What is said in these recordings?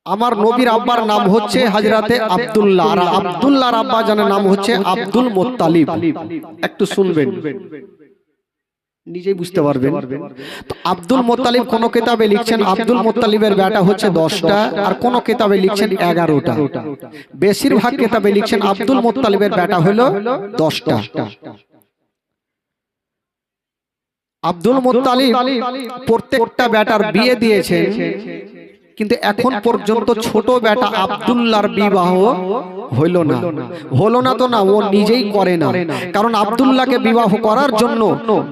আমার নবীর আব্বার নাম হচ্ছে হযরতে আব্দুল্লাহ, আর আব্দুল্লাহর আব্বা জানের নাম হচ্ছে আব্দুল মুত্তালিব। একটু শুনবেন, নিজেই বুঝতে পারবেন। তো আব্দুল মুত্তালিব কোন কিতাবে লিখছেন আব্দুল মুত্তালিবের বেটা হচ্ছে 10টা, আর কোন কিতাবে লিখছেন 11টা। বেশিরভাগ কিতাবে লিখছেন আব্দুল মুত্তালিবের বেটা হলো 10টা। আব্দুল মুত্তালিব প্রত্যেকটা বেটার বিয়ে দিয়েছেন, কিন্তু এখন পর্যন্ত ছোট বেটা আব্দুল্লাহর বিবাহ হইল না তো না, ও নিজেই করে না। কারণ আব্দুল্লাহকে বিবাহ করার জন্য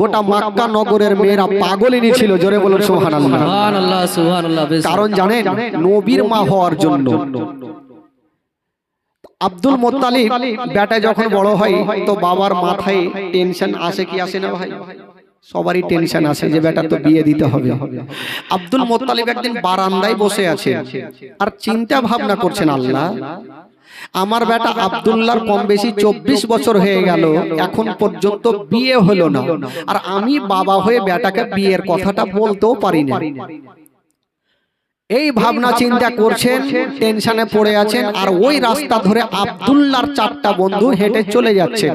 গোটা মক্কা নগরের মেয়েরা পাগলিনী ছিল। জোরে বলুন সুবহানাল্লাহ। সুবহানাল্লাহ সুবহানাল্লাহ। কারণ জানেন, নবীর মা হওয়ার জন্য। আব্দুল মুত্তালিব বেটা যখন বড় হয় তো বাবার মাথায় টেনশন আসে কি আসে না ভাই? সবারই টেনশন আছে যে বেটা তো বিয়ে দিতে হবে। আব্দুল মুত্তালিব একদিন বারান্দায় বসে আছে আর চিন্তা ভাবনা করছেন, আল্লাহ আমার বেটা আব্দুল্লাহর কম বেশি 24 বছর হয়ে গেল, এখন পর্যন্ত বিয়ে হলো না, আর আমি বাবা হয়ে বেটাকে বিয়ের কথাটা বলতেও পারি না। এই ভাবনা চিন্তা করছেন, টেনশনে পড়ে আছেন, আর ওই রাস্তা ধরে আব্দুল্লাহর 4টা বন্ধু হেঁটে চলে যাচ্ছে।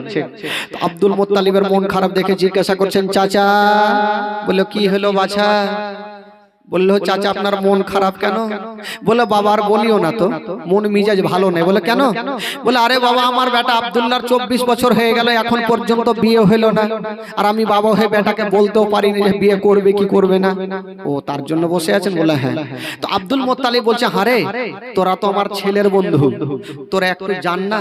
আব্দুল মুত্তালিবের মন খারাপ দেখে জিজ্ঞাসা করছেন, চাচা? বললো কি হলো বাছা? বললো চাচা আপনার মন খারাপ কেন? বলে বাবা আর বলিও না তো, মন মিজাজ ভালো নেই। বলে কেন? বলে আরে বাবা আমার বেটা আব্দুল্লাহর 24 বছর হয়ে গেল, এখন পর্যন্ত বিয়ে হলো না, আর আমি বাবা হয়ে বেটাকে বলতেও পারিনি যে বিয়ে করবে কি করবে না। ও তার জন্য বসে আছেন? বলে হ্যাঁ। তো আব্দুল মুত্তালিব বলছে, হারে তোরা তো আমার ছেলের বন্ধু, তোরা একটু জান না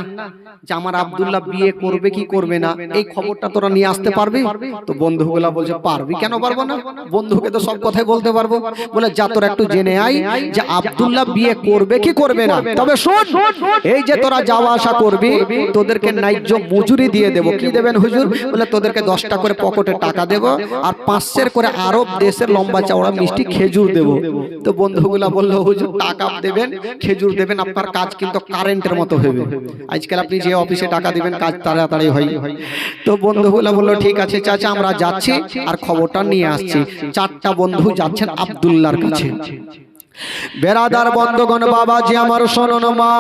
যে আমার আব্দুল্লাহ বিয়ে করবে কি করবে না, এই খবরটা তোরা নিয়ে আসতে পারবি? তো বন্ধুগুলা বলছে, পারবি, কেন পারবো না, বন্ধুকে তো সব কথাই বলতে পারবো। বলে যা তোরা একটু জেনে আই যে আব্দুল্লাহ বিয়ে করবে কি করবে না। তবে শোন, এই যে তোরা যাওয়া আসা করবি, তোদেরকে ন্যায্য মজুরি দিয়ে দেবো। কি দেবেন হুজুর? বলে তোদেরকে 10টা করে পকেটে টাকা দেবো, আর 500 করে আরব দেশের লম্বা চওড়া মিষ্টি খেজুর দেবো। তো বন্ধুগুলা বললো, হুজুর টাকা দেবেন, খেজুর দেবেন, আপনার কাজ কিন্তু কারেন্টের মতো হবে। আজকাল আপনি যে অফিসে টাকা দিবেন কাজ তাড়াতাড়ি হয়। তো বন্ধুগুলা বললো ঠিক আছে চাচা আমরা যাচ্ছি আর খবরটা নিয়ে আসছি। 4টা বন্ধু যাচ্ছেন আব্দুল্লাহর কাছে। বেরাদার বন্ধুগণ, বাবাজি আমার শোনুন, মা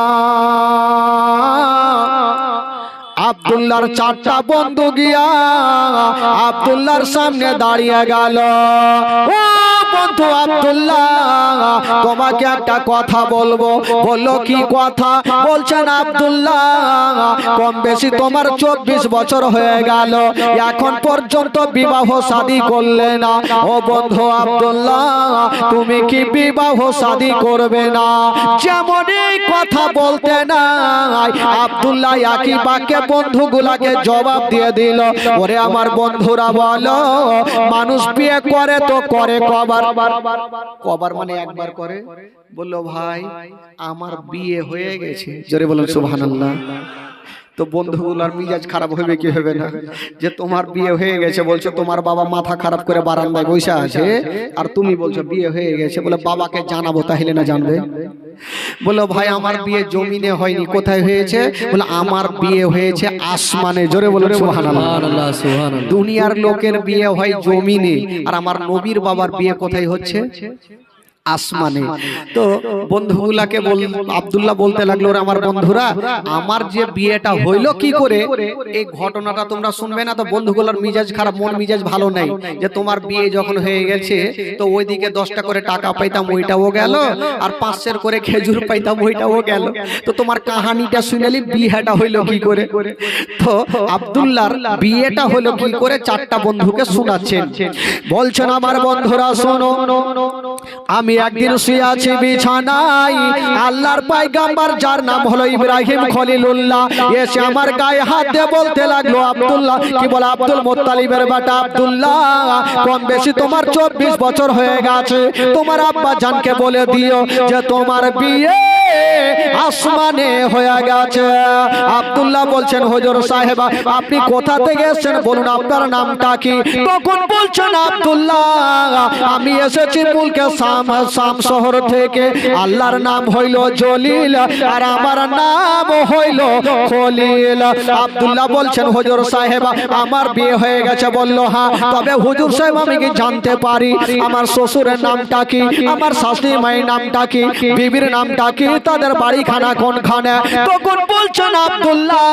আব্দুল্লাহর 4টা বন্ধু গিয়া আব্দুল্লাহর সামনে দাঁড়িয়ে গেল। ও বন্ধু আব্দুল্লাহ, তোমাকে একটা কথা বলবো। বললো কি কথা? বলছেন আব্দুল্লাহ কম বেশি তোমার 24 বছর হয়ে গেল, এখন পর্যন্ত বিবাহ শাদী করলে না। ও বন্ধু আব্দুল্লাহ, তুমি কি বিবাহ শাদী করবে না? যেমন এই কথা বলতে নাই আব্দুল্লাহ একই বাক্যে বন্ধুগুলাকে জবাব দিয়ে দিল, ওরে আমার বন্ধুরা বলো, মানুষ বিয়ে করে তো করে কবার? কবার মানে একবার করে। বললো ভাই আমার বিয়ে হয়ে গেছে। জোরে বলুন সুবহানাল্লাহ। তো বন্ধুগুলার মিজাজ খারাপ হবে কি হবে না, যে তোমার বিয়ে হয়ে গেছে, বলছো তোমার বাবা মাথা খারাপ করে বারান্দায় বসে আছে, আর তুমি বলছো বিয়ে হয়ে গেছে। বলে বাবাকে জানাবো, তাহলে না জানবে? বলো ভাই আমার বিয়ে জমিনে হয়নি, কোথায় হয়েছে? বলে আমার বিয়ে হয়েছে আসমানে। জোরে বলুন সুবহানাল্লাহ। দুনিয়ার লোকের বিয়ে হয় জমিনে, আর আমার নবীর বাবার বিয়ে কোথায় হচ্ছে? আসমানে। তো বন্ধুগুলাকে আব্দুল্লাহ বলতে লাগলো, আমার বন্ধুরা আমার যে বিয়েটা হইলো কি করে, এই ঘটনাটা তোমরা শুনবে না? তো বন্ধুগুলার মিজাজ খারাপ, মন মিজাজ ভালো নাই, যে তোমার বিয়ে যখন হয়ে গেছে তো ওইদিকে 10টা করে টাকা পাইতাম ওইটাও গেল, আর 500 করে খেজুর পাইতাম ওইটাও গেল, তো তোমার কাহানিটা শুনেলি বিয়েটা হইলো কি করে? তো আব্দুল্লাহর বিয়েটা হলো কি করে 4টা বন্ধুকে শোনাচ্ছেন। বলছেন আমার বন্ধুরা শোনো, আমি একদিন শুয়ে আছি বিছানায়, আল্লাহর পয়গম্বর যার নাম হলো ইব্রাহিম খলিলুল্লাহ এসে আমার গায়ে হাত দিয়ে বলতে লাগলো, আব্দুল্লাহ, কি বলে আব্দুল মুত্তালিবের বেটা আব্দুল্লাহ, কম বেশি তোমার 24 বছর হয়ে গেছে, তোমার আব্বা জানকে বলে দিও যে তোমার বিয়ে আসমানে হয়ে গেছে। আব্দুল্লাহ বলছেন হুজুর সাহেব আপনি কোথা থেকে এসেছেন বলুন আপনার নামটা কি? তখন বলছেন আব্দুল্লাহ আমি এসেছি মুলকে শাম শহর থেকে, আল্লাহর নাম হইল জলিল আর আমার নাম হইল খলিল। আব্দুল্লাহ বলছেন হুজুর সাহেব আমার বিয়ে হয়ে গেছে। বলল হ্যাঁ, তবে হুজুর সাহেব আমি কি জানতে পারি আমার শ্বশুরের নামটা কি, আমার শাশুড়ি মায়ের নামটা কি, বিবির নামটা কি, তাদের বাড়িখানা কোনখানে? তখন বলছেন আব্দুল্লাহ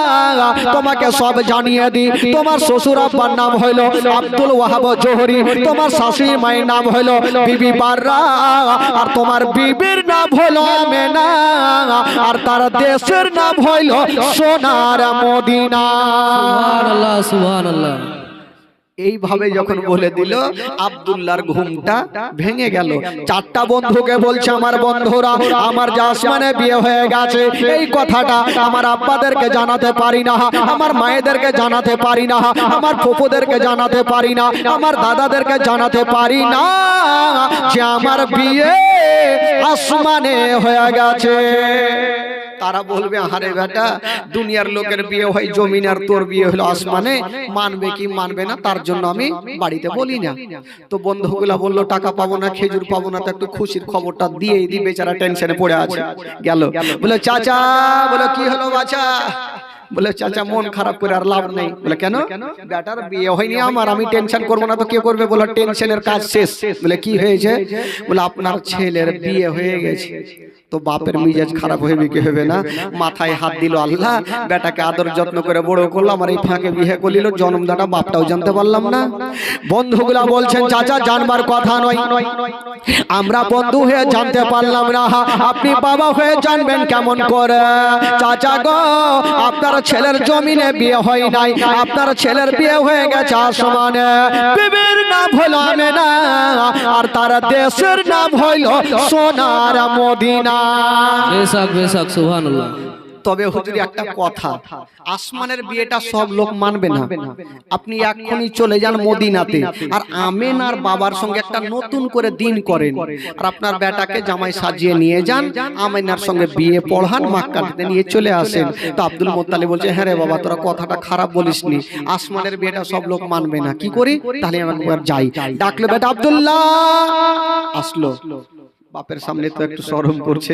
তোমাকে সব জানিয়ে দি, তোমার শ্বশুর আব্বার নাম হইল আব্দুল ওয়াহাব জোহরি, তোমার শাশুড়ি মায়ের নাম হইল বিবি বাররা, আর তোমার বিবির নাম হইল আমেনা, আর তার দেশের নাম হইল সোনার মদিনা। সুবহানাল্লাহ সুবহানাল্লাহ। এইভাবে যখন বলে দিল আব্দুল্লাহর ঘুমটা ভেঙে গেল। চারটা বন্ধুকে বলছে আমার বন্ধুরা আমার যে আসমানে বিয়ে হয়ে গেছে এই কথাটা আমার আব্বাদেরকে জানাতে পারি না, আমার মায়েদেরকে জানাতে পারি না, আমার ফুপুদেরকে জানাতে পারি না, আমার দাদাদেরকে জানাতে পারি না যে আমার বিয়ে আসমানে হয়ে গেছে। তারা বলবে আরে বেটা দুনিয়ার লোকের বিয়ে হয় জমিন আর তোর বিয়ে হলো আসমানে, মানবে কি মানবে না তার জন্য আমি বাড়িতে বলি না। তো বন্ধুগুলা বললো টাকা পাবো না, খেজুর পাবো না, তো একটু খুশির খবরটা দিয়ে দিই, বেচারা টেনশনে পড়ে আছে। গেল বলে চাচা, বলে কি হলো বাচ্চা? বলে চাচা মন খারাপ করে আর লাভ নেই। বলে কেন? বেটার বিয়ে হয়নি আমার, আমি টেনশন করবো না তো কে করবে? বলে টেনশনের কাজ শেষ। বলে কি হয়েছে? বলে আপনার ছেলের বিয়ে হয়ে গেছে। তো বাপের মিজাজ খারাপ হইবে কি হবে না? মাথায় হাত দিল আল্লাহ, বেটাকে আদর যত্ন করে বড় করলাম আর এই ফাঁকে বিয়ে করলিল, জন্মদাতা বাপটাও জানতে পারলাম না। বন্ধুগুলা বলছেন চাচা জানবার কথা নয়, আমরা বন্ধু হয়ে জানতে পারলাম না, আপনি বাবা হয়ে জানবেন কেমন করে? চাচা গো আপনার ছেলের জমিনে বিয়ে হয় নাই, আপনার ছেলের বিয়ে হয়ে গেছে আসমানে। বিবির নাম হলো আমেনা আর তার দেশের নাম হইল সোনার মদিনা। বেশক বেশক সুবহানাল্লাহ। তবে হুজুর একটা কথা, আসমানের বিয়েটা সব লোক মানবে না। আপনি এক্ষুনি চলে যান মদিনাতে আর আমেনার বাবার সঙ্গে একটা নতুন করে দিন করেন আর আপনার বেটাকে জামাই সাজিয়ে নিয়ে যান, আমেনার সঙ্গে বিয়ে পড়ান, মক্কাতে নিয়ে চলে আসেন। তো আব্দুল মুত্তালিব বলছে হ্যাঁ রে বাবা তোরা কথাটা খারাপ বলিসনি, আসমানের বিয়েটা সব লোক মানবে না, কি করি? তাহলে আমি একবার যাই। ডাকলো বেটা আব্দুল্লাহ, আসলো। বাপের সামনে তো একটু শরম করছে।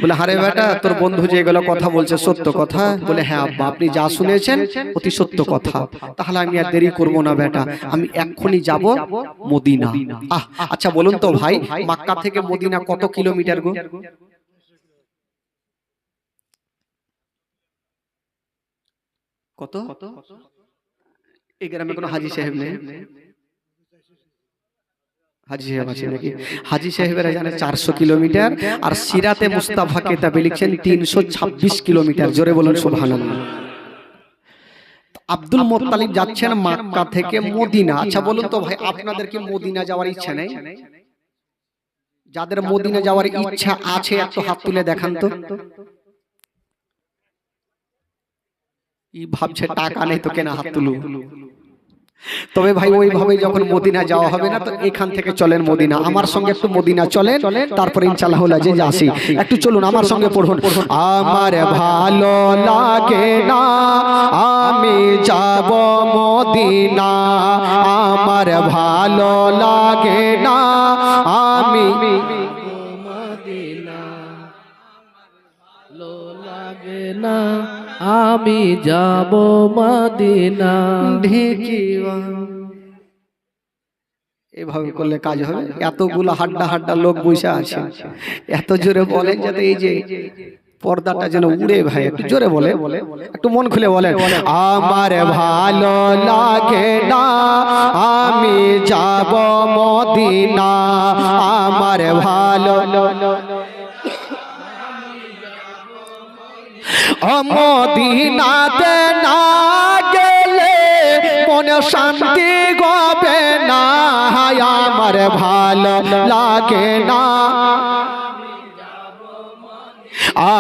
বলে আরে বেটা তোর বন্ধু যে এগুলো কথা বলছে সত্য কথা? বলে হ্যাঁ আব্বা আপনি যা শুনেছেন অতি সত্য কথা। তাহলে আমি আর দেরি করব না বেটা, আমি এক্ষুনি যাব মদিনা। আচ্ছা বলুন তো ভাই মক্কা থেকে মদিনা কত কিলোমিটার গো? কত? এই গ্রামে কোনো হাজী সাহেব নেই? হাজী সাহেব আছে নাকি? হাজী সাহেবেরা জানে 400 কিলোমিটার, আর সিরাতে মুস্তাফা কিতাবে লিখছেন 326 কিলোমিটার। জোরে বলুন সুবহানাল্লাহ। আব্দুল মুত্তালিব যাচ্ছেন মক্কা থেকে মদিনা। আচ্ছা বলুন তো ভাই আপনাদের কি মদিনা যাওয়ার ইচ্ছা নেই? যাদের মদিনা যাওয়ার ইচ্ছা আছে একটু হাত তুলে দেখান তো। এই ভাবছে টাকা নেই তো কেনা, হাত তুলু। তবে ভাই ওইভাবে যখন মদিনা যাওয়া হবে না তো এখান থেকে চলেন মদিনা, আমার সঙ্গে একটু মদিনা চলেন, তারপর ইনশাআল্লাহ যে আসি। একটু চলুন আমার সঙ্গে পড়ুন। আমার ভালো লাগে না আমি যাব মদিনা, আমার ভালো লাগে না আমি মদিনা, ভালো লাগে না আমি যাব মদিনা। এভাবে করলে কাজ হবে? এতগুলো হাড্ডা হাড্ডা লোক বসে আছে, এত জোরে বলেন যাতে এই যে পর্দাটা যেন উড়ে। ভাই একটু জোরে বলে, একটু মন খুলে বলেন। আমার ভালো লাগে না আমি যাব মদিনা, আমার ভালো মদিনাতে না গেলে মনে শান্তি হবে না, আমার ভালো লাগে না,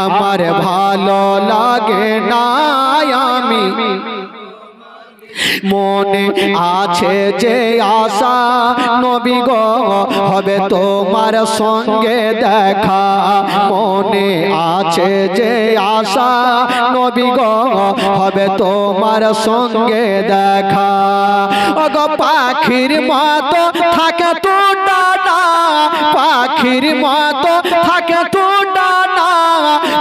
আমার ভালো লাগে না আমি মনে আছে যে আশা নবী গো হবে তোমার সঙ্গে দেখা, মনে আছে যে আশা নবী গো হবে তোমার সঙ্গে দেখা। ওগো পাখির মতো থাকে তো ডানা, পাখির মতো থাকে তো ডানা,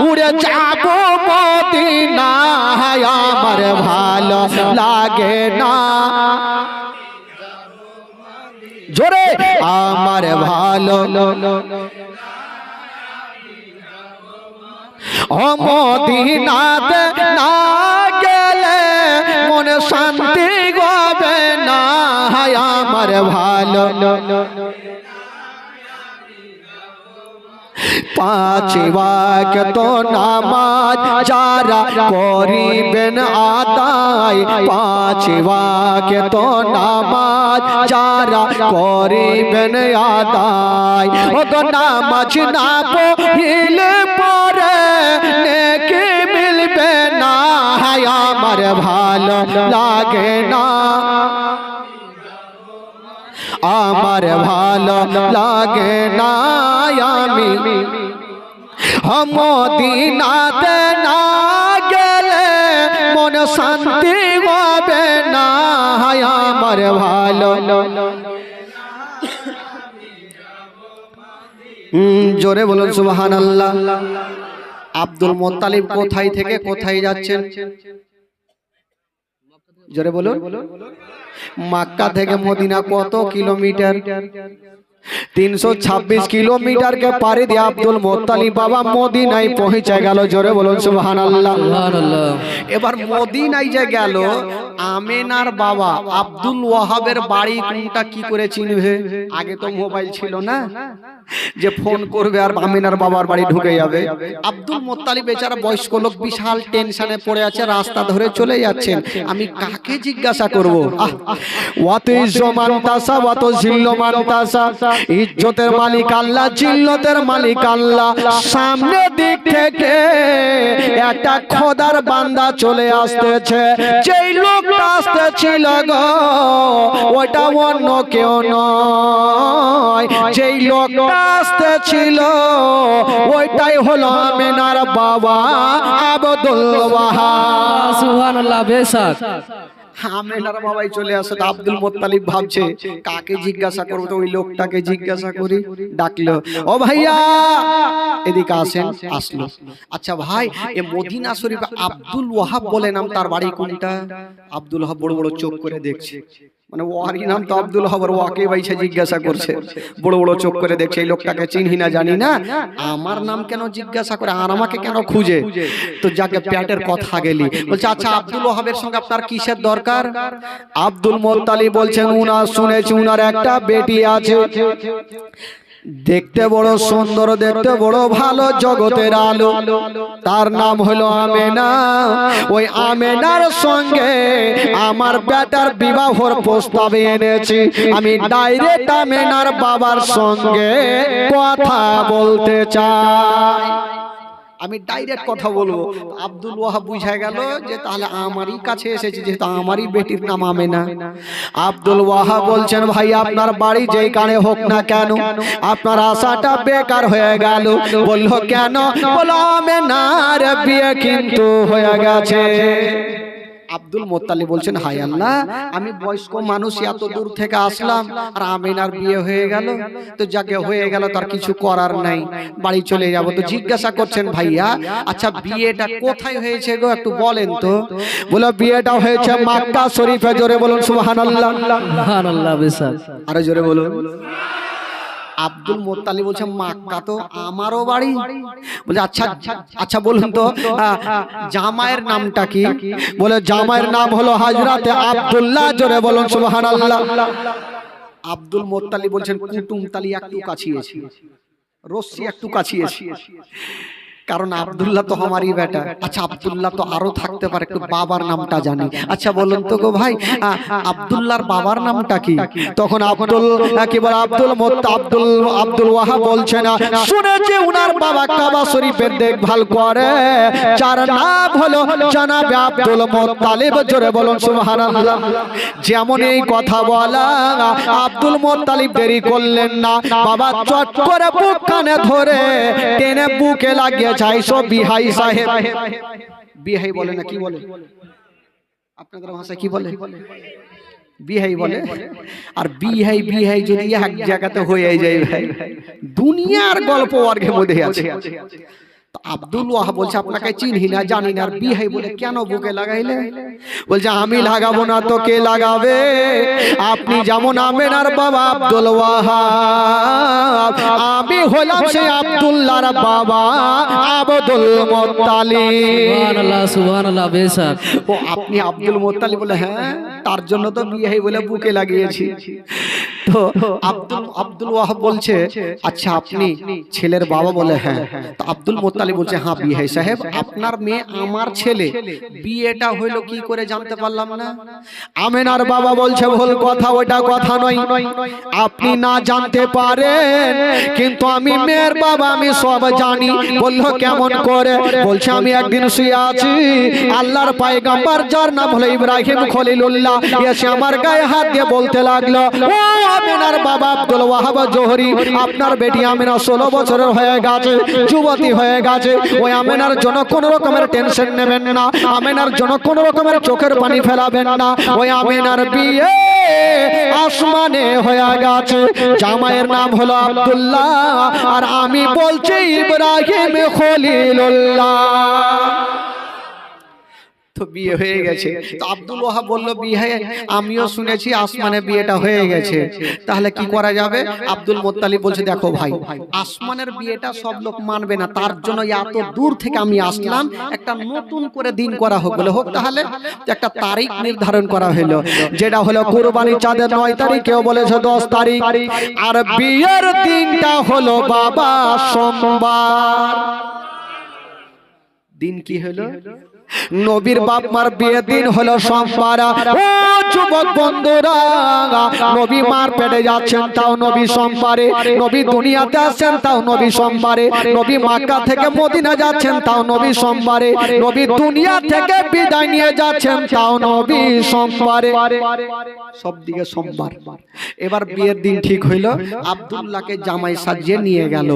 উড়ে যাবো মদিনা, আমার ভালো লাগে না। জোরে আমার ভালো ও মদিনাতে না গেলে মনে শান্তি হবে না, আমার ভালো। পাঁচ ওয়াক্ত নামাজ যারা করিবেন আদায়, পাঁচ ওয়াক্ত নামাজ যারা করিবেন আদায়, ও তো নামাজ না পড়লে পরে নেকি মিলবে না, আমার ভালো লাগে না, আমার ভালো লাগে না। আমি মদিনাতে না গেলে মন শান্তি হবে না, আমার ভালো। জোরে বলুন সুবহানাল্লাহ। আব্দুল মুত্তালিব কোথায় থেকে কোথায় যাচ্ছেন? জোরে বলুন। মক্কা থেকে মদিনা কত কিলোমিটার? 326 কিলোমিটারকে পাড়ি দিয়ে আব্দুল মুত্তালিব বাবা মদিনায় পৌঁছে গেল। জোরে বলুন সুবহানাল্লাহ। এবার মদিনায় যে গেল, আমেনার বাবা আব্দুল ওয়াহাবের বাড়ি কোনটা কি করে চিনবে? আগে তো মোবাইল ছিল না যে ফোন করবে আর আমেনার বাবার বাড়ি ঢুকে যাবে। আব্দুল মুত্তালিব বেচারা বয়স্ক লোক, বিশাল টেনশনে পড়ে আছে, রাস্তা ধরে চলে যাচ্ছেন। আমি কাকে জিজ্ঞাসা করব? ওয়াত ইজ্জমান তাসা ওয়াত জিল্লমান তাসা, ইজ্জতের মালিক আল্লাহ, জিল্লতের মালিক আল্লাহ। সামনে দিক থেকে একটা খোদার বান্দা চলে আসতেছে, যেই লোকটা আসতেছিল গো ওটা অন্য কেউ নয়, যেই লোকটা আসতেছিল ওইটাই হলো আমেনার বাবা আব্দুল ওয়াহাব। সুবহানাল্লাহ। বেশক আমেনার বাবাই চলে আসে। আব্দুল মুত্তালিব ভাবছে কাকে জিজ্ঞাসা করবো, তো ওই লোকটাকে জিজ্ঞাসা করি। ডাকলো, ও ভাইয়া এদিকে আসেন। আসলো। আচ্ছা ভাই, এ মদিনা শরীফে আব্দুল ওয়াহাব বলে নাম, তার বাড়ি কোনটা? আব্দুল ওয়াহাব বড় বড় চোখ করে দেখছে, মানে ওয়ারই নাম তো আব্দুল ওয়াহাব, ওয়াকে বাইছে জিজ্ঞাসা করছে, বড় বড় চোখ করে দেখছে। এই লোকটাকে চিনি না জানি না, আমার নাম কেন জিজ্ঞাসা করে আর আমাকে কেন খুঁজে? তো যাকে পেটের কথা গেলি, বলছে আচ্ছা আব্দুল ওয়াহাবের সঙ্গে আপনার কিসের দরকার? আব্দুল মুত্তালিব বলছেন উনার শুনেছি উনার একটা বেটি আছে, দেখতে বড় সুন্দর, দেখতে বড় ভালো, জগতের আলো, তার নাম হলো আমেনা। ওই আমেনার সঙ্গে আমার বেটার বিবাহর প্রস্তাব এনেছি। আমি ডাইরেক্ট আমেনার বাবার সঙ্গে কথা বলতে চাই, আমি ডাইরেক্ট কথা বলবো। আব্দুল ওয়াহাব বুঝা গেল যে তাহলে আমারই কাছে এসেছে, যেহেতু আমারই বেটির নাম আমেনা। আব্দুল ওয়াহাব বলছেন ভাই আপনার বাড়ি যেই কানে হোক না কেন, আপনার আশাটা বেকার হয়ে গেল। বলল কেন? বলল আমেনার বিয়ে কিন্তু হয়ে গেছে। আব্দুল মুত্তালিব বলছেন হায় আল্লাহ, আমি বয়স্ক মানুষ এত দূর থেকে আসলাম আর আমেনার বিয়ে হয়ে গেল, তো যাকে হয়ে গেল তার কিছু করার নাই, বাড়ি চলে যাব। তো জিজ্ঞাসা করছেন ভাইয়া আচ্ছা বিয়েটা কোথায় হয়েছে গো, একটু বলেন তো। বলে বিয়েটা হয়েছে মক্কা শরীফে। জোরে বলুন সুবহানাল্লাহ। সুবহানাল্লাহ। বেশক আরো জোরে বলুন। আব্দুল মুত্তালিব বলছে মক্কা তো আমারও বাড়ি। বলে আচ্ছা আচ্ছা বলুন তো জামাইয়ের নামটা কি? বলে জামাইয়ের নাম হলো হযরতে আব্দুল্লাহ। জোরে বলুন সুবহানাল্লাহ। আব্দুল মুত্তালিব বলছেন কুটুম তালি একটু কাছিয়েছি, রশ্মি একটু কাছিয়েছি। কারণ আব্দুল্লাহ তো আমারই বেটা। আচ্ছা আব্দুল্লাহ তো আরো থাকতে পারে, একটু বাবার নামটা জানি। আচ্ছা বলুন তো গো ভাই, আব্দুল্লাহর বাবার নামটা কি? তখন কি বলে আব্দুল ওয়াহাব বলছে না, শুনেছি উনার বাবা কাবা শরীফের দেখভাল করে, যার নাম হলো জনাবে আব্দুল মুত্তালিব। জোরে বলুন সুবহানাল্লাহ। যেমন এই কথা বলা, আব্দুল মুত্তালিব দেরি করলেন না, বাবা চট করে বুক কানে ধরে টেনে বুকে লাগিয়ে চাইছো বিহাই সাহেব। বিহাই বলে না, কি বলে আপনাদের ভাষায় কি বলে? বিহাই বলে। আর বিহাই বিহাই যদি এক জায়গাতে হয়ে যায় ভাই, দুনিয়ার গল্প অর্ঘের মধ্যে আছে। আব্দুল ওয়াহাব বলছে আপনাকে চিনি না জানি না। আর বিহাই বলে কেন বুকে লাগাইলে? বলছে আমি লাগাবো না তো কে লাগাবে? আপনি যেমন আমেনার বাবা আব্দুল ওয়াহাব, আমি হলাম সেই আব্দুল্লাহর বাবা আব্দুল মুত্তালিব। সুবহানাল্লাহ সুবহানাল্লাহ বেশক। ও আপনি আব্দুল মুত্তালিব? বলে হ্যাঁ, তার জন্য তো বিহাই বলে বুকে লাগিয়েছি। তো আব্দুল ওয়াহাব বলছে আচ্ছা আপনি ছেলের বাবা? বলে হ্যাঁ। তো আব্দুল মুত্তালিব বলছে হ্যাঁ বিহাই সাহেব, আপনার মেয়ে আমার ছেলে, বিয়েটা হইলো কি করে জানতে পারলাম না। আমেনার বাবা বলছে ভুল কথা, ওটা কথা নয়, আপনি না জানতে পারেন কিন্তু আমি মেয়ের বাবা, আমি সব জানি। বললো কেমন করে? বলছে আমি একদিন শুয়ে আছি, আল্লাহর পয়গম্বর যার নাম হলো ইব্রাহিম খলিলুল্লাহ এসে আমার গায়ে হাত দিয়ে বলতে লাগলো, ও আমেনার বাবা আব্দুল ওয়াহাব জোহরি, আপনার বেটি আমেনা 16 বছরের হয়ে গেছে, যুবতী হয়ে গেছে। ওই আমেনার জন্য কোন রকমের টেনশন নেবেন না, আমেনার জন্য কোন রকমের চোখের পানি ফেলাবেন না। ওই আমেনার বিয়ে আসমানে হয়ে গেছে, জামাইয়ের নাম হলো আব্দুল্লাহ, আর আমি বলছি ইব্রাহিম খলিলুল্লাহ। তো বিয়ে হয়ে গেছে। তো আব্দুল ওয়াহাব বলল বিয়ে আমিও শুনেছি আসমানে বিয়েটা হয়ে গেছে, তাহলে কি করা যাবে? আব্দুল মুত্তালিব বলছে দেখো ভাই, আসমানের বিয়েটা সব লোক মানবে না, তার জন্য এত দূর থেকে আমি আসলাম, একটা নতুন করে দিন করা হোক। বলে হোক তাহলে। একটা তারিখ নির্ধারণ করা হলো, যেটা হলো কুরবানির চাঁদের 9 তারিখ, কেউ বলেছে 10 তারিখ, আর বিয়ের দিনটা হলো বাবা সোমবার। দিন কি হলো? নবীর বাপ মার বিয়ের দিন হলো সোমবার। ও যুবক বন্ধুরা, নবী মার পেটে যাচ্ছেন তাও নবী সোমবারে, নবী দুনিয়াতে আসছেন তাও নবী সোমবারে, নবী মক্কা থেকে মদিনা যাচ্ছেন তাও নবী সোমবারে, নবী দুনিয়া থেকে বিদায় নিয়ে যাচ্ছেন তাও নবী সোমবারে, সব দিকে সোমবার। এবার বিয়ের দিন ঠিক হইলো, আব্দুল্লাহকে জামাই সাজিয়ে নিয়ে গেল,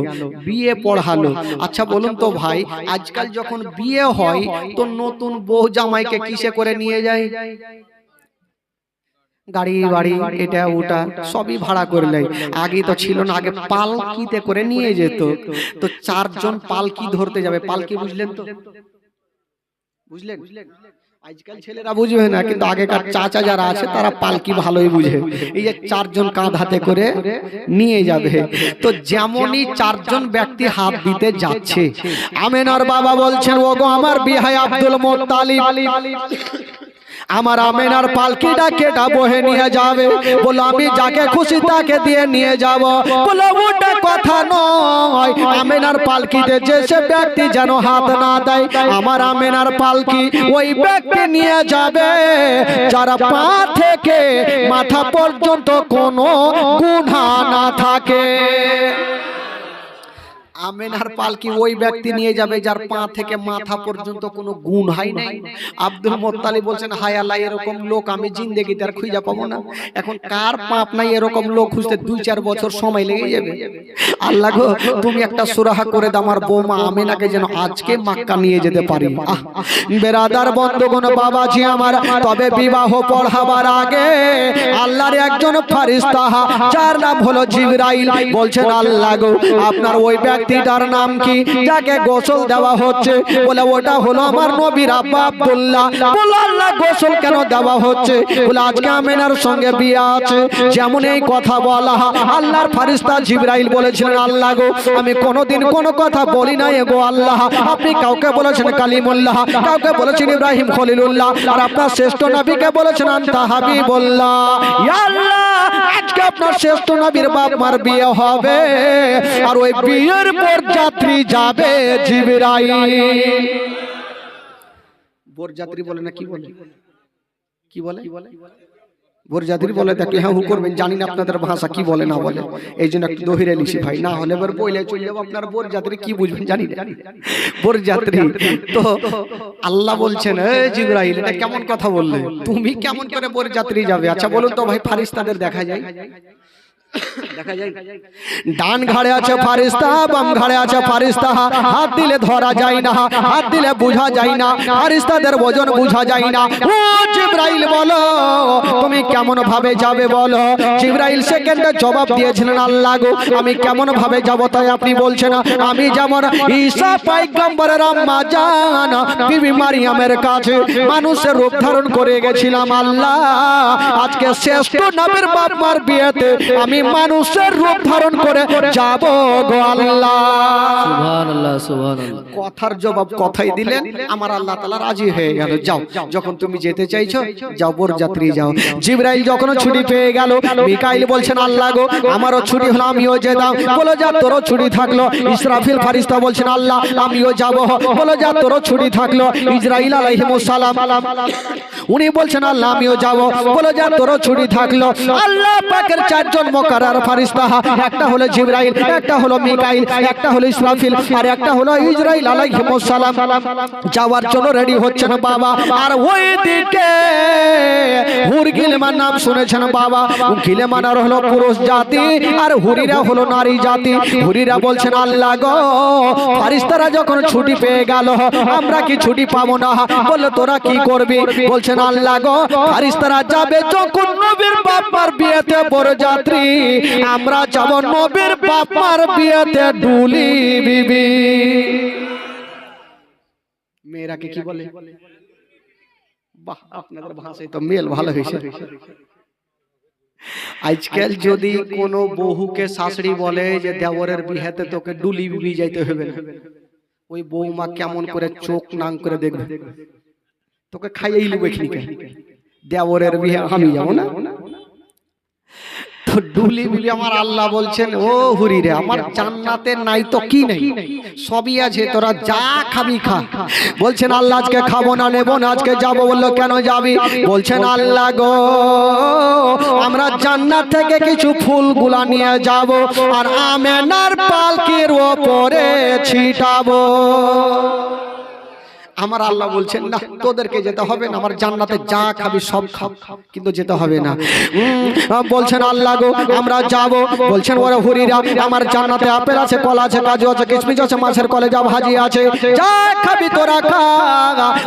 বিয়ে পড়ালো। আচ্ছা বলুন তো ভাই, আজকাল যখন বিয়ে হয় তো নতুন বউ জামাইকে কিসে করে নিয়ে যায়? গাড়ি বাড়ি এটা ওটা সবই ভাড়া করলে। আগে তো ছিল না, আগে পালকিতে করে নিয়ে যেত। তো 4 জন পালকি ধরতে যাবে, পালকি বুঝলেন তো? বুঝলেন? আজকাল ছেলেরা বুঝবে না, কিন্তু আগেকার চাচা যারা আছে তারা পালকি ভালোই বুঝে। এই যে 4 জন কাঁধ হাতে করে নিয়ে যাবে, তো যেমনই 4 জন ব্যক্তি হাত দিতে যাচ্ছে, আমেনার বাবা বলছেন ওগো আমার বিহাই আব্দুল মুত্তালিব, আমার আমেনার পালকিটা কেটা বহে নিয়ে যাবে। বলো আমি যাকে খুশি তাকে দিয়ে নিয়ে যাব। বলো ওটা কথা নয়, আমেনার পালকিতে যে সে ব্যক্তি যেন হাত না দেয়, আমার আমেনার পালকি ওই ব্যক্তি নিয়ে যাবে যারা পা থেকে মাথা পর্যন্ত কোনো গুনাহ না থাকে। আমেনার পালকি ওই ব্যক্তি নিয়ে যাবে যার পা থেকে মাথা পর্যন্ত কোনো গুণ হয় নাই। আব্দুল মুত্তালিব বলছেন হায় আল্লাহ, এরকম লোক আমি জিন্দেগিতে আর খুঁজে পাবো না। এখন কার পাপ নাই এরকম লোক খুঁজতে 2-4 বছর সময় লেগে যাবে। আল্লাহ গো তুমি একটা সুরাহা করে দাও, আমার বৌমা আমেনাকে যেন আজকে মক্কা নিয়ে যেতে পারি। বেরাদার বন্ধুগণ বাবাজি আমার, তবে বিবাহ পড়াবার আগে আল্লাহর একজন ফেরেশতা যার নাম হলো জিবরাইল বলছেন আল্লাহ গো আপনার ওই ব্যক্তিটার নাম কি যাকে গোসল দেওয়া হচ্ছে? বলে ওটা হলো আমার নবীর আব্বা আব্দুল্লাহ। বলে আল্লাহ গোসল কেন দেওয়া হচ্ছে? বলে আজকে আমেনার সঙ্গে বিয়ে আছে। যেমন এই কথা বলা, আল্লাহর ফেরেশতা জিবরাইল বলেছিলেন আল্লাহ গো আমি কোনোদিন কোনো কথা বলি নাই গো আল্লাহ, আপনি কাউকে বলেছেন কালিমুল্লাহ, কাউকে বলেছেন ইব্রাহিম খলিলুল্লাহ, আর আপনার শ্রেষ্ঠ নবীকে বলেছেন আনতা হাবিবুল্লাহ। ইয়া আল্লাহ আজকে আপনার শ্রেষ্ঠ নবীর বাপ মার বিয়ে হবে, আর ওই বিয়ের বরযাত্রী যাবে জিবরাইল। বরযাত্রী বলে না কি বলে, কি বলে বরযাত্রী বলে দেখি হ্যাঁ হু করবেন, জানি না আপনাদের ভাষা কি বলে না বলে, এই জন্য একটু দহিরে লিখি ভাই, না হলে এবার বইলে চলে যাবো আপনার বরযাত্রী কি বুঝবেন জানি না। বরযাত্রী তো আল্লাহ বলছেন এ জিবরাইল এটা কেমন কথা বললে, তুমি কেমন করে বরযাত্রী যাবে? আচ্ছা বলুন তো ভাই, ফারিস্তাদের দেখা যায়, দেখা যায় ডান ঘাড়ে আছে ফারিস্তা, বাম ঘাড়ে আছে ফারিস্তা, হাত দিলে ধরা যায় না, হাত দিলে বোঝা যায় না, ফারিস্তাদের ওজন বোঝা যায় না। ও জিবরাইল বলো তুমি কেমন ভাবে যাবে বলো? জিবরাইল সেকেন্ডে জবাব দিয়েছিলেন আল্লাহ গো আমি কেমন ভাবে যাব? তাই আপনি বলছেন আমি যেমন ঈসা পয়গম্বরের আম্মা জান বিবি মারিয়ামের কাছে মানুষের রূপ ধারণ করে গেছিলাম আল্লাহ, আজকে শ্রেষ্ঠ নবীর বাপ মার বিয়েতে আমি মানুষের রূপ ধারণ করে যাব গো আল্লাহ। সুবহানাল্লাহ সুবহানাল্লাহ। কথার জবাব কথাই দিলেন, আমার আল্লাহ তাআলা রাজি হয়ে গেল, যাও যখন তুমি যেতে চাইছো যাও বরযাত্রী যাও। জিবরাইল যখন ছুটি পেয়ে গেল, মিকাইল বলছেন আল্লাহ গো আমারও ছুটি হলো আমিও যেতাম, বলো যা তোরও ছুটি থাকলো। ইসরাফিল ফারিস্তা বলছেন আল্লাহ আমিও যাব, বলো যা তোরও ছুটি থাকলো। ইসরাইল আলাইহিস সালাম উনি বলছেন আল্লাহ আমিও যাব, বলো যা তোরও ছুটি থাকলো। আল্লাহ পাকের চারজন মুকাররার ফারিস্তা, একটা হলো জিবরাইল, একটা হলো মিকাইল, একটা হলো ইসরাফিল, আর একটা হলো ইসরাইল আলাইহিস সালাম যাওয়ার জন্য রেডি হচ্ছেন বাবা। আর ওই দিকে হুর গিলমান নাম শুনেছেন বাবা, গিলমানরা হলো পুরুষ জাতি আর হুরিরা হলো নারী জাতি। হুরিরা বলছেন আল্লাহ গো ফারিস্তারা যখন ছুটি পেয়ে গেল আমরা কি ছুটি পাবো না? বলে তোরা কি করবি? বলছেন আল্লাহ গো ফারিস্তারা যাবে যখন নবীর বাপমার বিয়েতে বরযাত্রী, আমরা যাব নবীর বাপমার বিয়েতে ডুলি বিবি। মেয়েরাকে কি বলে? বাহ আপনাদের ভাষায় তো মেল ভালো হয়েছে। আজকাল যদি কোনো বহুকে শাশুড়ি বলে যে দেওরের বিয়েতে তোকে ডুলি বিবি যাইতে হবে না, ওই বৌমা কেমন করে চোখ নাং করে দেখবে, তোকে খাইয়েই লুবে খিকে দেওরের বিয়ে আমি যাবো না। তো ডুলি বিবি আমার আল্লাহ বলছেন ও হুরি রে আমার জান্নাতে নাই তো কি নেই, সবই আছে, তোরা যা খাবি খা। বলছেন আল্লাহ আজকে খাবো না নেবো না আজকে যাবো। বললো কেন যাবি? বলছেন আল্লাহ গো আমরা জান্নাত থেকে কিছু ফুলগুলা নিয়ে যাব আর আমেনার পালকির ওপরে ছিটাবো। আমার আল্লাহ বলছেন না তোদেরকে যেতে হবে না, আমার জান্নাতে যা খাবি সব খাও, কিন্তু যেতে হবে না। বলছেন আল্লাহ গো আমরা যাব। বলছেন ওরে হুরিরা আমার জান্নাতে আপেল আছে, কলা আছে, কাজু আছে, কিশমিশ আছে, মাছের কলেজা ভাজি আছে, যা খাবি তোরা খা।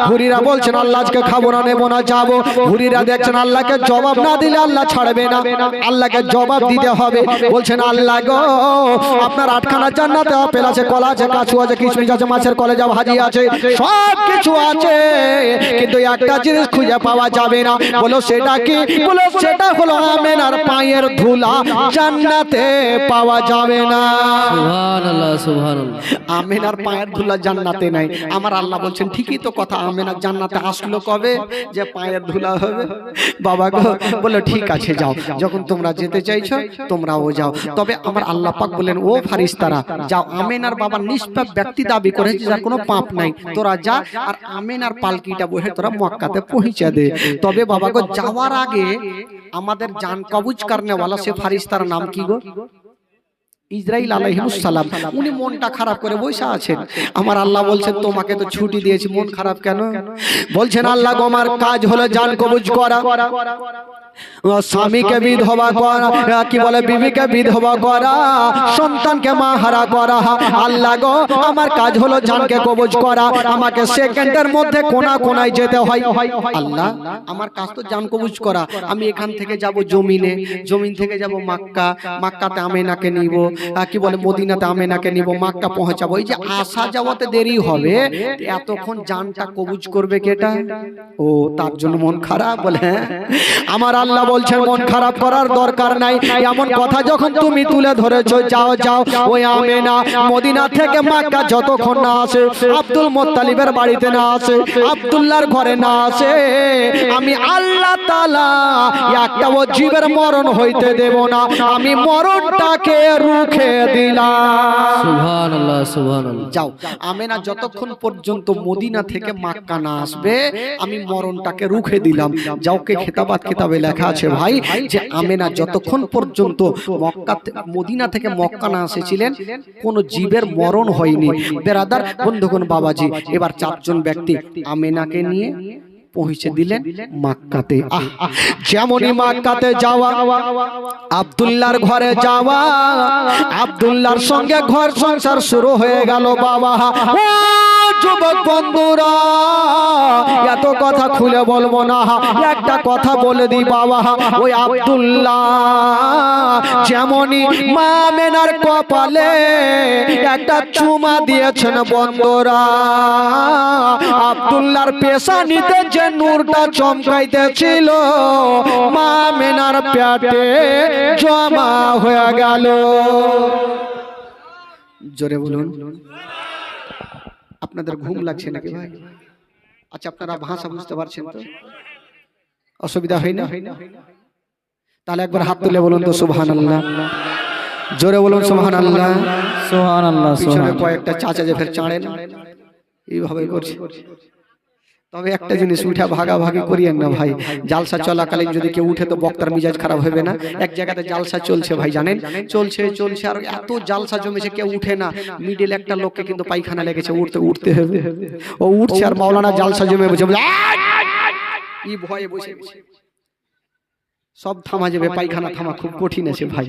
হুরিরা বলছেন আল্লাহ আজকে খাবো না নেবো না যাবো। হুরিরা দেখছেন আল্লাহকে জবাব না দিলে আল্লাহ ছাড়বে না, আল্লাহকে জবাব দিতে হবে। বলছেন আল্লাহ গো আপনার আটখানা জান্নাতে আপেল আছে, কলা আছে, কাজু আছে, কিশমিশ আছে, মাছের কলেজা ভাজি আছে, সব কিছু আছে, কিন্তু একটা জিনিস খুঁজে পাওয়া যাবে না। বলো সেটা কি? বলো সেটা হলো আমেনার পায়ের ধুলা জান্নাতে পাওয়া যাবে না। সুবহানাল্লাহ সুবহানাল্লাহ। আমেনার পায়ের ধুলা জান্নাতে নাই। আমার আল্লাহ বলছেন ঠিকই তো কথা, আমেনার জান্নাতে আসলো কবে যে পায়ের ধুলা হবে? বাবা গো বলো ঠিক আছে যাও, যখন তোমরা যেতে চাইছো তোমরাও যাও। তবে আমার আল্লাহ পাক বলেন ও ফারিস্তারা যাও, আমেনার বাবা নিষ্পাপ ব্যক্তি দাবি করেছে যার কোনো পাপ নাই, তোরা যা আর আমেনার পালকিটা বসে তোরা মক্কাতে পৌঁছে দে। তবে বাবা গো যাওয়ার আগে আমাদের জান কবজ করনেওয়ালা সে ফারিস্তার নাম কি গো? ইসরাইল আলাইহিস সালাম। উনি মনটা খারাপ করে বসে আছেন। আমার আল্লাহ বলছেন তোমাকে তো ছুটি দিয়েছি, মন খারাপ কেন? বলছেন আল্লাহ গো আমার কাজ হলো জান কবজ করা, স্বামীকে বিধবা করা, কি বলে বিবিকে বিধবা করা, সন্তানকে মাহারা করা। আল্লাহ গো আমার কাজ হলো জানকে কবজ করা, আমাকে সেকেন্ডের মধ্যে কোনা কোনায় যেতে হয়। আল্লাহ আমার কাজ তো জান কবজ করা, আমি এখান থেকে যাব জমিনে, জমিন থেকে যাব মক্কা, মক্কাতে আমেনাকে নিব, কি বলে মদিনাতে আমেনাকে নিব, মক্কা পৌঁছাবো। এই যে আসা যাওয়াতে দেরি হবে, এতক্ষণ জানটা কবজ করবে কেটা? ও তার জন্য মন খারাপ বলে আমার আল্লাহ বলছেন মন খারাপ করার দরকার নাই। এমন কথা যখন তুমি তুলে ধরেছো, যাও যাও ওই আমেনা মদিনা থেকে মক্কা যতক্ষণ না আসে, আব্দুল মুত্তালিবের বাড়িতে না আসে, আব্দুল্লাহর ঘরে না আসে, আমি আল্লাহ তাআলা একটা জীবের মরণ হইতে দেব না। আমি মরণটাকে রুখে দিলাম। সুবহানাল্লাহ সুবহানাল্লাহ। যাও আমেনা যতক্ষণ পর্যন্ত মদিনা থেকে মক্কা না আসবে আমি মরণটাকে রুখে দিলাম। যাও কে খেতাবাত কিতাবে লেখা আছে ভাই যে আমেনা যতক্ষণ পর্যন্ত মদিনা থেকে মক্কা না এসেছিলেন কোন জীবের মরণ হয়নি। বেরাদার বন্ধুগণ বাবাজি, এবার চারজন ব্যক্তি আমেনাকে নিয়ে পৌঁছে দিলেন মক্কাতে। যেমনই মক্কাতে যাওয়া, আব্দুল্লাহর ঘরে যাওয়া, আব্দুল্লাহর সঙ্গে ঘর সংসার শুরু হয়ে গেল। বাবা ও যুবক বন্ধুরা, এত কথা খুলে বলবো না, একটা কথা বলে দিই বাবা, ওই আব্দুল্লাহ যেমনই মা আমেনার কপালে একটা চুমা দিয়েছেন বন্ধুরা, আব্দুল্লাহর পেশানিতে যে নূরটা চমকাইতেছিল মা আমেনার পেটে জমা হয়ে গেল। জোরে বলুন। আপনাদের ঘুম লাগছে নাকি ভাই? আচ্ছা আপনারা ভাষা বুঝতে পারছেন তো? অসুবিধা হয় না? তাহলে একবার হাত তুলে বলুন তো সুবহানাল্লাহ। জোরে বলুন সুবহানাল্লাহ সুবহানাল্লাহ। পিছনে কয়েকটা চাচা যে ফের চাড়েন এইভাবে করছে। তবে একটা জিনিস উঠা ভাগাভাগি করিয়েন না ভাই। জালসা চলাকালীন যদি কেউ উঠে তো বক্তার মিজাজ খারাপ হবে না। এক জায়গাতে জালসা চলছে ভাই, জানেন চলছে চলছে আর এত জালসা জমেছে কেউ উঠে না। মিডিল একটা লোককে কিন্তু পায়খানা লেগেছে, উঠতে হবে। ও উঠছে আর মাওলানা জালসা জমে বসে এই ভয়ে বসে সব থামা যাবে, পায়খানা থামা খুব কঠিন আছে ভাই।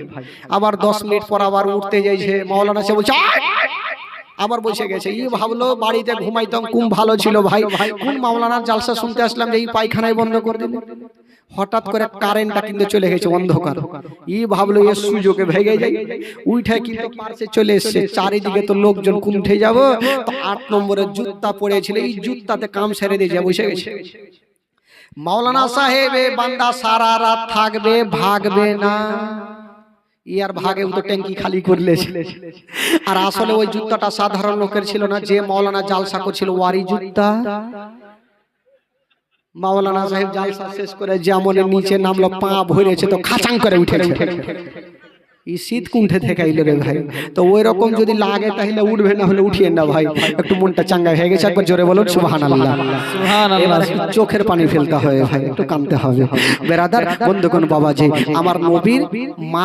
আবার 10 মিনিট পর আবার উঠতে যাইছে, মাওলানা সে বলছে আবার বসে গেছে। এই ভাবলো বাড়িতে ঘুমাইতাম খুব ভালো ছিল ভাই, কোন মাওলানার জালসা শুনতে আসলাম যে এই পায়খানায় বন্ধ করে দিল। হঠাৎ করে কারেন্টটা কিন্তু চলে গেছে, অন্ধকার। এই ভাবলো এর সুযোগে ভেগে যাই, উঠে কিন্তু পাশে চলে এসছে। চারিদিকে তো লোকজন কুণ্ঠে যাব। 8 নম্বরের জুতা পড়েছিল, এই জুতাতে কাম সেরে দিয়ে বসে গেছে। মাওলানা সাহেব বান্দা সারা রাত থাকবে, ভাগবে না। ইয়ার ভাগে তো ট্যাঙ্কি খালি করলে। আর আসলে ওই জুতাটা সাধারণ লোকের ছিল না, যে মাওলানা জালসা করছিল ওয়ারি জুতা। মাওলানা সাহেব জালসা শেষ করে যেমন নিচে নামলো, পা ভরেছে তো খাচাং করে উঠেছে। এই শীত কুণ্ঠে থেকে আইলো রে ভাই। তো ওই রকম যদি লাগে তাহলে উঠবে, না হলে উঠিয়ে না ভাই। একটু মনটা চাঙ্গা হয়ে গেছে, একবার জোরে বলুন সুবহানাল্লাহ। এবার চোখের পানি ফেলতে হবে ভাই, একটু কাঁদতে হবে। বেরাদার বন্ধুগণ বাবাজি, আমার নবীর মা